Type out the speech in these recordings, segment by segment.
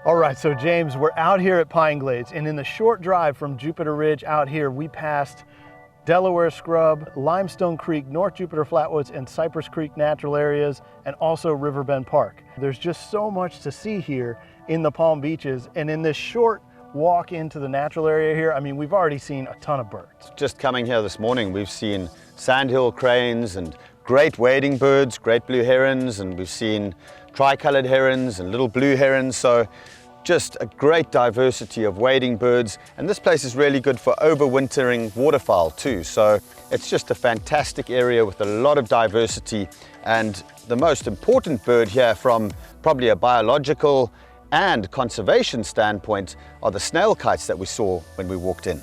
All right, so James, we're out here at Pine Glades, and in the short drive from Jupiter Ridge out here, we passed Delaware Scrub, Limestone Creek, North Jupiter Flatwoods, and Cypress Creek natural areas, and also Riverbend Park. There's just so much to see here in the Palm Beaches, and in this short walk into the natural area here, I mean, we've already seen a ton of birds. Just coming here this morning, we've seen sandhill cranes and great wading birds, great blue herons, and we've seen tricolored herons and little blue herons. So just a great diversity of wading birds, and this place is really good for overwintering waterfowl too. So it's just a fantastic area with a lot of diversity, and the most important bird here from probably a biological and conservation standpoint are the snail kites that we saw when we walked in.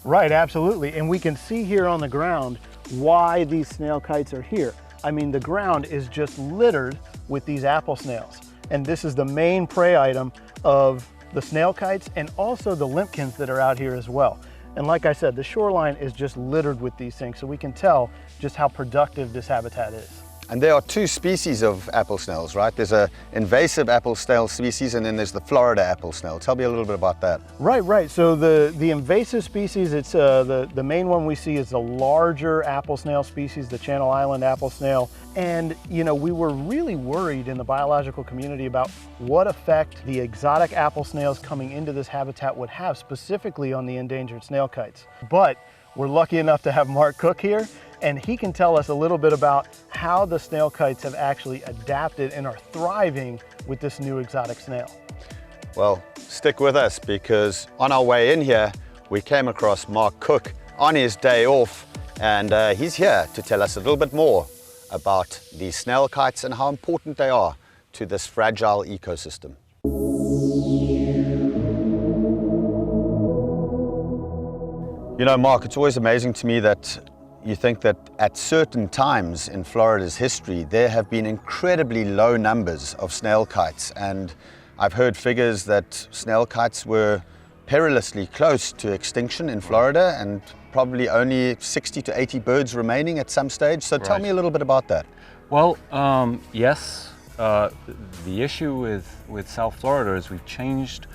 Right, absolutely, and we can see here on the ground why these snail kites are here. I mean, the ground is just littered with these apple snails, and this is the main prey item of the snail kites and also the limpkins that are out here as well. And like I said, the shoreline is just littered with these things, so we can tell just how productive this habitat is. And there are two species of apple snails, right? There's an invasive apple snail species, and then there's the Florida apple snail. Tell me a little bit about that. Right. So the invasive species, it's the main one we see is the larger apple snail species, the Channel Island apple snail. And you know, we were really worried in the biological community about what effect the exotic apple snails coming into this habitat would have specifically on the endangered snail kites. But we're lucky enough to have Mark Cook here, and he can tell us a little bit about how the snail kites have actually adapted and are thriving with this new exotic snail. Well, stick with us, because on our way in here, we came across Mark Cook on his day off, and he's here to tell us a little bit more about these snail kites and how important they are to this fragile ecosystem. You know, Mark, it's always amazing to me that you think that at certain times in Florida's history, there have been incredibly low numbers of snail kites. And I've heard figures that snail kites were perilously close to extinction in Florida, and probably only 60 to 80 birds remaining at some stage. So tell me a little bit about that. Well, yes, the issue with South Florida is we've changed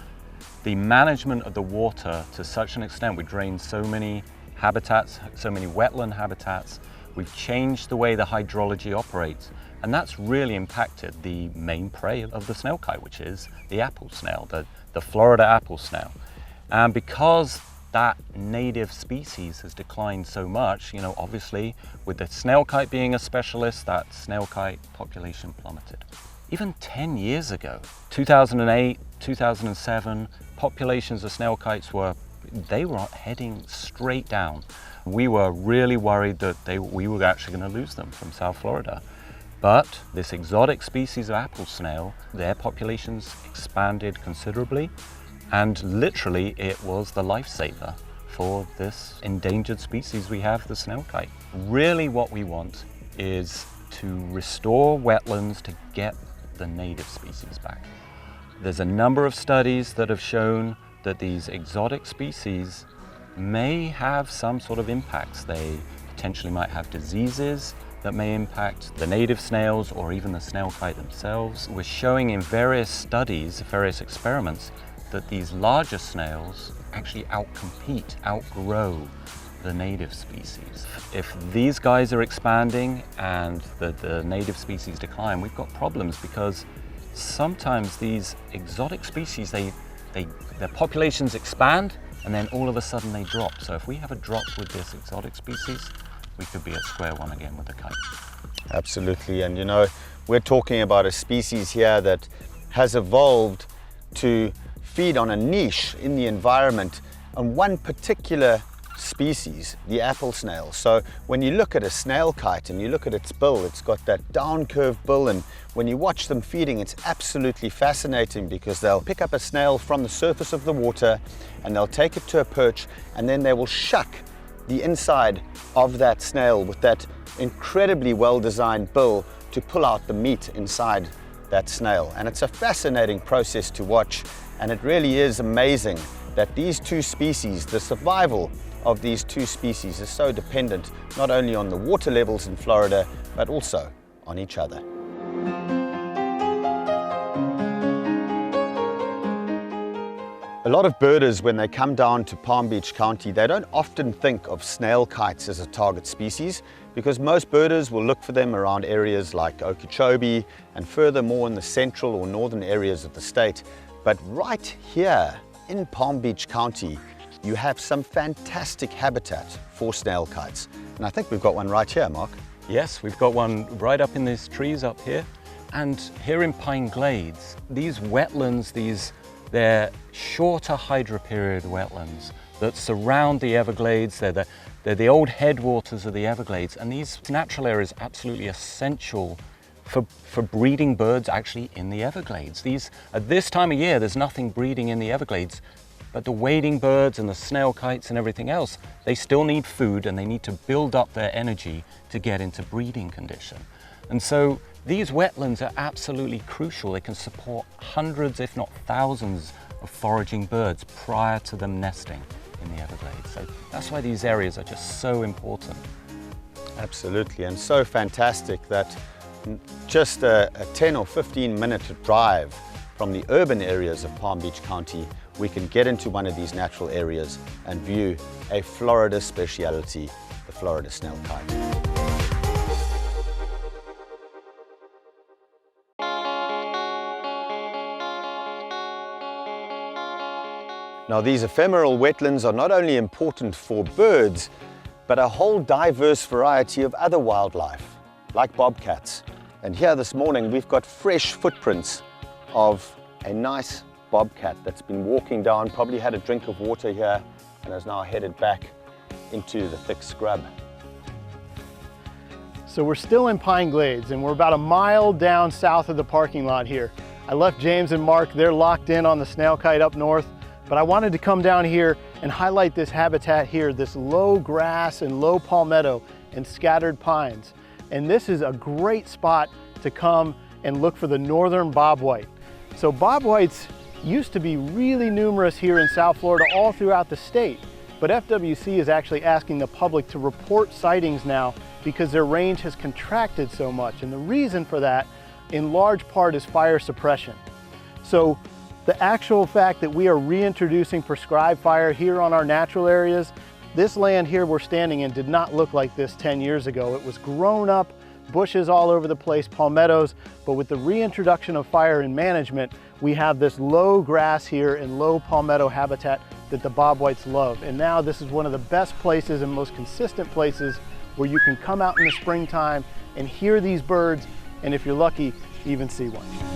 the management of the water to such an extent. We drained so many habitats, so many wetland habitats. We've changed the way the hydrology operates, and that's really impacted the main prey of the snail kite, which is the apple snail, the Florida apple snail. And because that native species has declined so much, you know, obviously with the snail kite being a specialist, that snail kite population plummeted. Even 10 years ago, 2008, 2007, populations of snail kites were heading straight down. We were really worried that we were actually going to lose them from South Florida. But this exotic species of apple snail, their populations expanded considerably, and literally it was the lifesaver for this endangered species we have, the snail kite. Really what we want is to restore wetlands to get the native species back. There's a number of studies that have shown that these exotic species may have some sort of impacts. They potentially might have diseases that may impact the native snails or even the snail kite themselves. We're showing in various studies, various experiments, that these larger snails actually outgrow the native species. If these guys are expanding and the native species decline, we've got problems, because sometimes these exotic species, their populations expand and then all of a sudden they drop. So if we have a drop with this exotic species, we could be at square one again with the kite. Absolutely, and you know, we're talking about a species here that has evolved to feed on a niche in the environment on one particular species, the apple snail. So when you look at a snail kite and you look at its bill, it's got that down curved bill, and when you watch them feeding, it's absolutely fascinating, because they'll pick up a snail from the surface of the water and they'll take it to a perch, and then they will shuck the inside of that snail with that incredibly well designed bill to pull out the meat inside that snail. And it's a fascinating process to watch, and it really is amazing that these two species, the survival of these two species, is so dependent not only on the water levels in Florida, but also on each other. A lot of birders, when they come down to Palm Beach County, they don't often think of snail kites as a target species because most birders will look for them around areas like Okeechobee and furthermore in the central or northern areas of the state. But right here in Palm Beach County, you have some fantastic habitat for snail kites. And I think we've got one right here, Mark. Yes, we've got one right up in these trees up here. And here in Pine Glades, these wetlands, they're shorter hydroperiod wetlands that surround the Everglades. They're the old headwaters of the Everglades, and these natural areas are absolutely essential for breeding birds actually in the Everglades. At this time of year, there's nothing breeding in the Everglades, but the wading birds and the snail kites and everything else, they still need food and they need to build up their energy to get into breeding condition. And so these wetlands are absolutely crucial. They can support hundreds, if not thousands, of foraging birds prior to them nesting in the Everglades. So that's why these areas are just so important. Absolutely, and so fantastic that just a 10 or 15 minute drive from the urban areas of Palm Beach County, we can get into one of these natural areas and view a Florida speciality, the Florida snail kite. Now, these ephemeral wetlands are not only important for birds, but a whole diverse variety of other wildlife, like bobcats. And here this morning, we've got fresh footprints of a nice bobcat that's been walking down, probably had a drink of water here, and is now headed back into the thick scrub. So we're still in Pine Glades, and we're about a mile down south of the parking lot here. I left James and Mark, they're locked in on the snail kite up north. But I wanted to come down here and highlight this habitat here, this low grass and low palmetto and scattered pines. And this is a great spot to come and look for the northern bobwhite. So bobwhites used to be really numerous here in South Florida all throughout the state. But FWC is actually asking the public to report sightings now because their range has contracted so much. And the reason for that, in large part, is fire suppression. So the actual fact that we are reintroducing prescribed fire here on our natural areas, this land here we're standing in did not look like this 10 years ago. It was grown up, bushes all over the place, palmettos, but with the reintroduction of fire and management, we have this low grass here and low palmetto habitat that the bobwhites love. And now this is one of the best places and most consistent places where you can come out in the springtime and hear these birds, and if you're lucky, even see one.